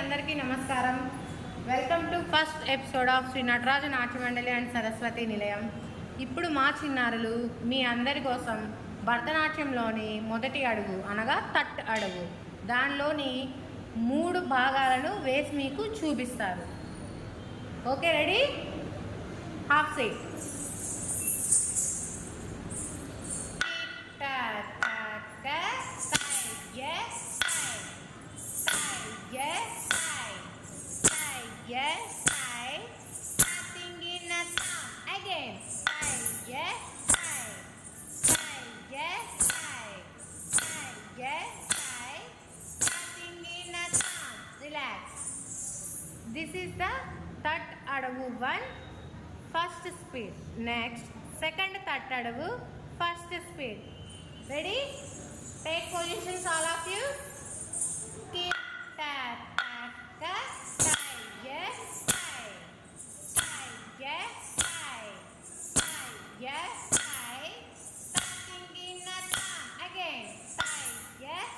అందరికీ నమస్కారం. Welcome to first episode of Shri Nataraja Natya Mandali and Saraswati నిలయం. ఇప్పుడు మా చిన్నారులు మీ అందరి కోసం భరతనాట్యంలోని మొదటి అడుగు అనగా తట్ అడుగు దానిలోని 3 భాగాలను వేసి మీకు చూపిస్తారు. Okay, ready? Half side yes, I, nothing in a sound. Again, I, yes, nothing in a sound. Relax. This is the third adavu 1, first speed. Next, second third adavu, first speed. Ready? Take positions, all of you. Keep that. Yes, I, nothing in a sound. Again, yes,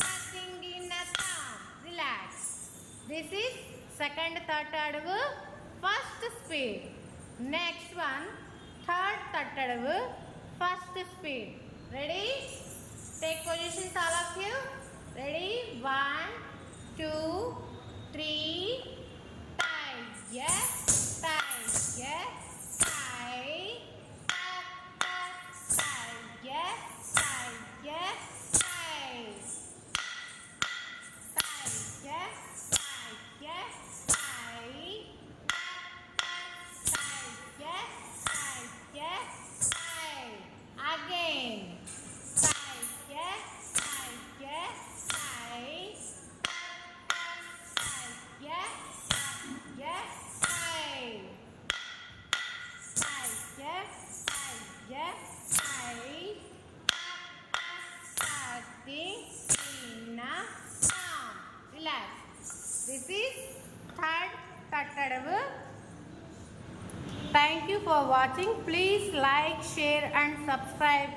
nothing in a sound. Relax. This is second third adavu, first speed. Next one, third third adavu, first speed. Ready? Take positions, all of you. Ready? 1, 2, 3. Time. Yes. Time. Yes. Time. Time. Yes. Time. Yes. Time. Time. Yes. Time. Yes. Time. Time. Yes. Time. Yes. Time. Again. Time. Yes. Time. Yes. Time. Yes, yes, I. Yes, yes, I. Starting in a sound. Relax. This is third tattadavu. Thank you for watching. Please like, share and subscribe.